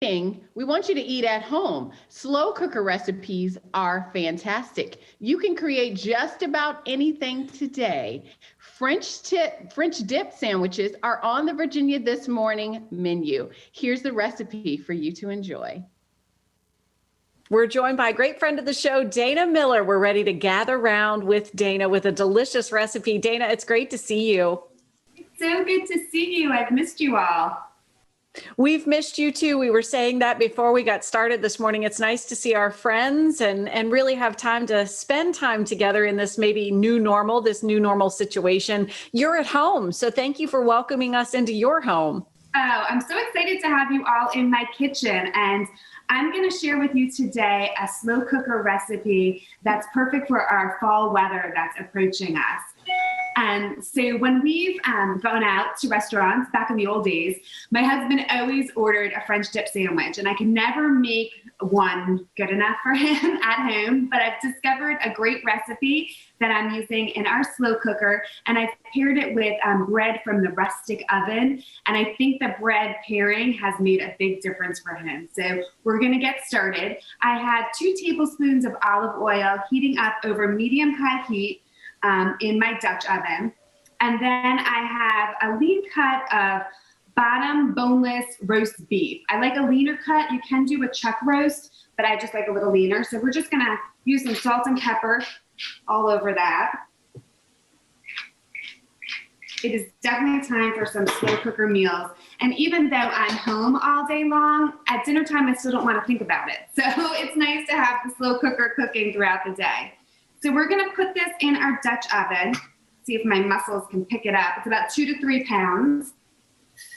we want you to eat at home. Slow cooker recipes are fantastic. You can create just about anything today. French dip sandwiches are on the Virginia This Morning menu. Here's the recipe for you to enjoy. We're joined by a great friend of the show, Dana Miller. We're ready to gather round with Dana with a delicious recipe. Dana, it's great to see you. It's so good to see you. I've missed you all. We've missed you too. We were saying that before we got started this morning. It's nice to see our friends and really have time to spend time together in this maybe new normal situation. You're at home, so thank you for welcoming us into your home. Oh, I'm so excited to have you all in my kitchen, and I'm going to share with you today a slow cooker recipe that's perfect for our fall weather that's approaching us. And so when we've gone out to restaurants back in the old days, my husband always ordered a French dip sandwich, and I could never make one good enough for him at home. But I've discovered a great recipe that I'm using in our slow cooker, and I've paired it with bread from the rustic oven. And I think the bread pairing has made a big difference for him. So we're going to get started. I had 2 tablespoons of olive oil heating up over medium-high heat in my Dutch oven. And then I have a lean cut of bottom boneless roast beef. I like a leaner cut. You can do a chuck roast, but I just like a little leaner. So we're just gonna use some salt and pepper all over that. It is definitely time for some slow cooker meals. And even though I'm home all day long, at dinner time I still don't want to think about it. So it's nice to have the slow cooker cooking throughout the day. So we're going to put this in our Dutch oven. See if my muscles can pick it up. It's about 2 to 3 pounds.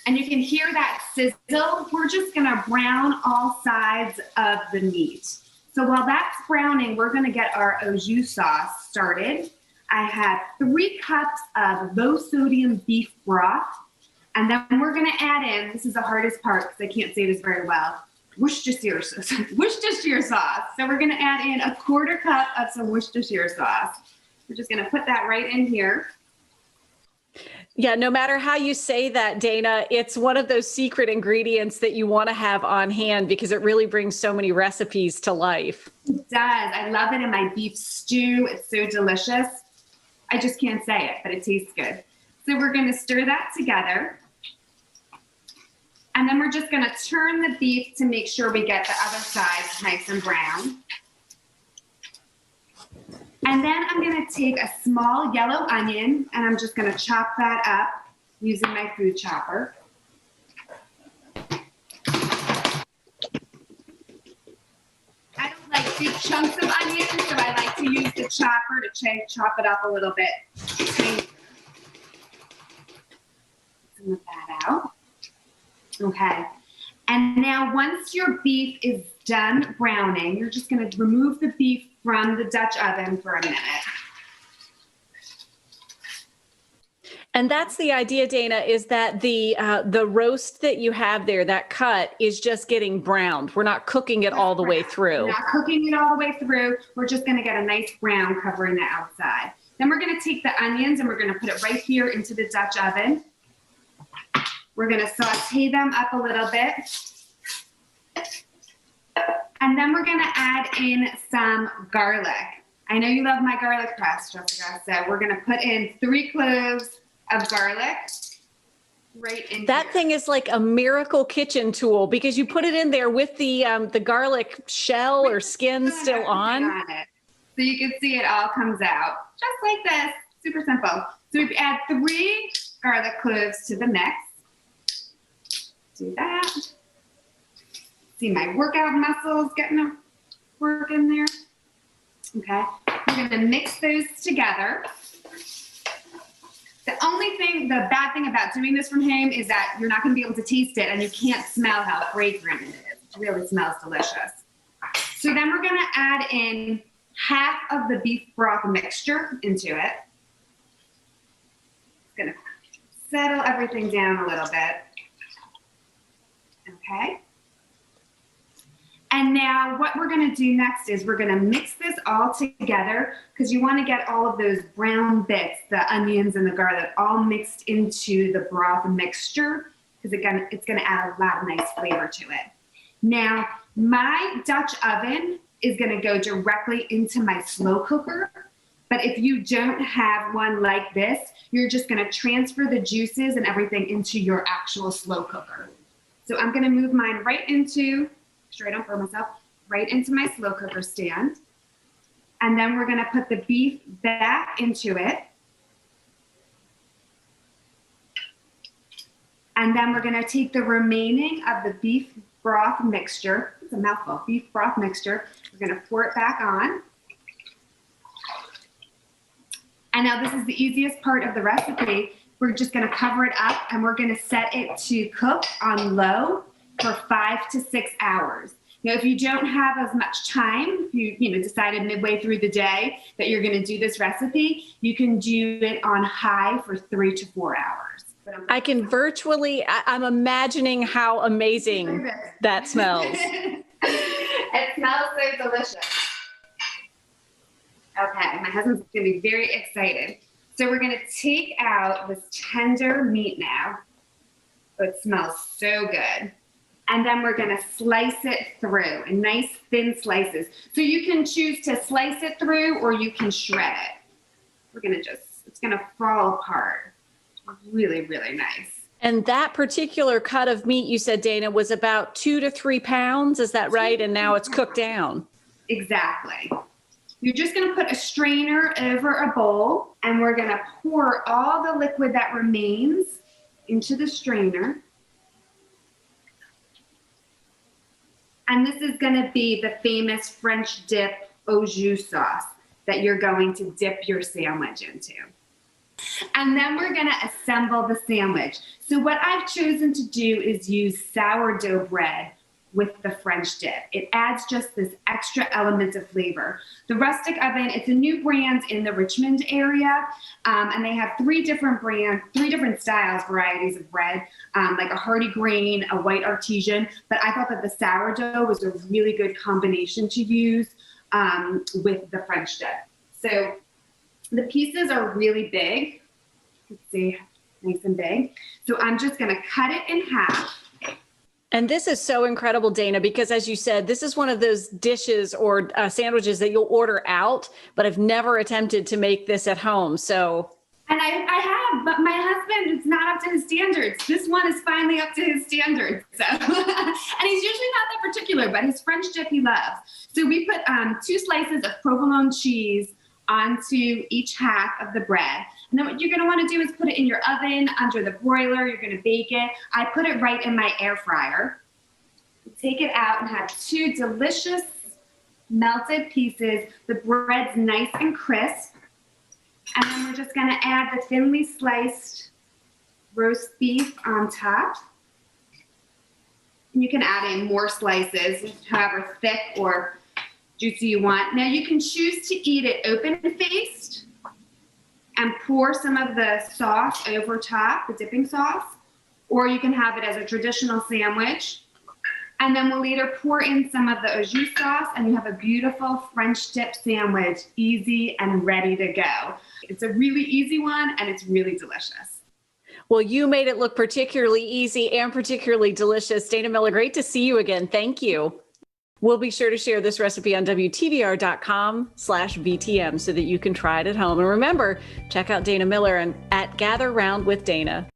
And you can hear that sizzle. We're just going to brown all sides of the meat. So while that's browning, we're going to get our au jus sauce started. I have 3 cups of low sodium beef broth. And then we're going to add in, this is the hardest part because I can't say this very well, Worcestershire sauce. So we're going to add in a 1/4 cup of some Worcestershire sauce. We're just going to put that right in here. Yeah, no matter how you say that, Dana, it's one of those secret ingredients that you want to have on hand because it really brings so many recipes to life. It does. I love it in my beef stew. It's so delicious. I just can't say it, but it tastes good. So we're going to stir that together. And then we're just going to turn the beef to make sure we get the other side nice and brown. And then I'm going to take a small yellow onion and I'm just going to chop that up using my food chopper. I don't like big chunks of onion, so I like to use the chopper to chop it up a little bit. Move that out. Okay, and now once your beef is done browning, you're just going to remove the beef from the Dutch oven for a minute. And that's the idea, Dana, is that the roast that you have there, that cut, is just getting browned. We're not cooking it all the way through. We're not cooking it all the way through. We're just going to get a nice brown covering the outside. Then we're going to take the onions and we're going to put it right here into the Dutch oven. We're going to saute them up a little bit. And then we're going to add in some garlic. I know you love my garlic press, Jessica, so we're going to put in 3 cloves of garlic right in that here. Thing is like a miracle kitchen tool because you put it in there with the garlic shell or skin still on it. So you can see it all comes out just like this. Super simple. So we add 3 garlic cloves to the mix. Do that. See my workout muscles getting a work in there. Okay, we're going to mix those together. The bad thing about doing this from home is that you're not going to be able to taste it and you can't smell how fragrant it is. It really smells delicious. So then we're going to add in half of the beef broth mixture into it. It's going to settle everything down a little bit. Okay. And now what we're going to do next is we're going to mix this all together because you want to get all of those brown bits, the onions and the garlic, all mixed into the broth mixture because again, it's going to add a lot of nice flavor to it. Now, my Dutch oven is going to go directly into my slow cooker. But if you don't have one like this, you're just going to transfer the juices and everything into your actual slow cooker. So I'm going to move mine right into, straight on for myself, right into my slow cooker stand. And then we're going to put the beef back into it. And then we're going to take the remaining of the beef broth mixture. It's a mouthful, beef broth mixture. We're going to pour it back on. And now this is the easiest part of the recipe. We're just going to cover it up and we're going to set it to cook on low for 5 to 6 hours. Now, if you don't have as much time, if you decided midway through the day that you're going to do this recipe, you can do it on high for 3 to 4 hours. I can virtually, I'm imagining how amazing that smells. It smells so delicious. Okay, my husband's going to be very excited. So we're going to take out this tender meat now. Oh, it smells so good. And then we're going to slice it through in nice thin slices. So you can choose to slice it through or you can shred it. We're going to it's going to fall apart. Really, really nice. And that particular cut of meat, you said, Dana, was about 2 to 3 pounds. Is that right? And now it's cooked down. Exactly. You're just going to put a strainer over a bowl and we're going to pour all the liquid that remains into the strainer. And this is going to be the famous French dip au jus sauce that you're going to dip your sandwich into. And then we're going to assemble the sandwich. So what I've chosen to do is use sourdough bread with the French dip. It adds just this extra element of flavor. The Rustic Oven, it's a new brand in the Richmond area, and they have 3 different brands, 3 different styles, varieties of bread, like a hearty grain, a white artesian, but I thought that the sourdough was a really good combination to use with the French dip. So the pieces are really big. Let's see, nice and big. So I'm just gonna cut it in half. And this is so incredible, Dana, because as you said, this is one of those dishes or sandwiches that you'll order out, but I've never attempted to make this at home. So. And I have, but my husband, it's not up to his standards. This one is finally up to his standards. So, and he's usually not that particular, but his French dip he loves. So we put 2 slices of provolone cheese onto each half of the bread. And then what you're gonna wanna do is put it in your oven under the broiler. You're gonna bake it. I put it right in my air fryer. Take it out and have 2 delicious melted pieces. The bread's nice and crisp. And then we're just gonna add the thinly sliced roast beef on top. And you can add in more slices, however thick or juicy you want. Now you can choose to eat it open-faced and pour some of the sauce over top, the dipping sauce, or you can have it as a traditional sandwich. And then we'll either pour in some of the au jus sauce and you have a beautiful French dip sandwich, easy and ready to go. It's a really easy one and it's really delicious. Well, you made it look particularly easy and particularly delicious. Dana Miller, great to see you again. Thank you. We'll be sure to share this recipe on WTVR.com/BTM so that you can try it at home. And remember, check out Dana Miller and at Gather Round with Dana.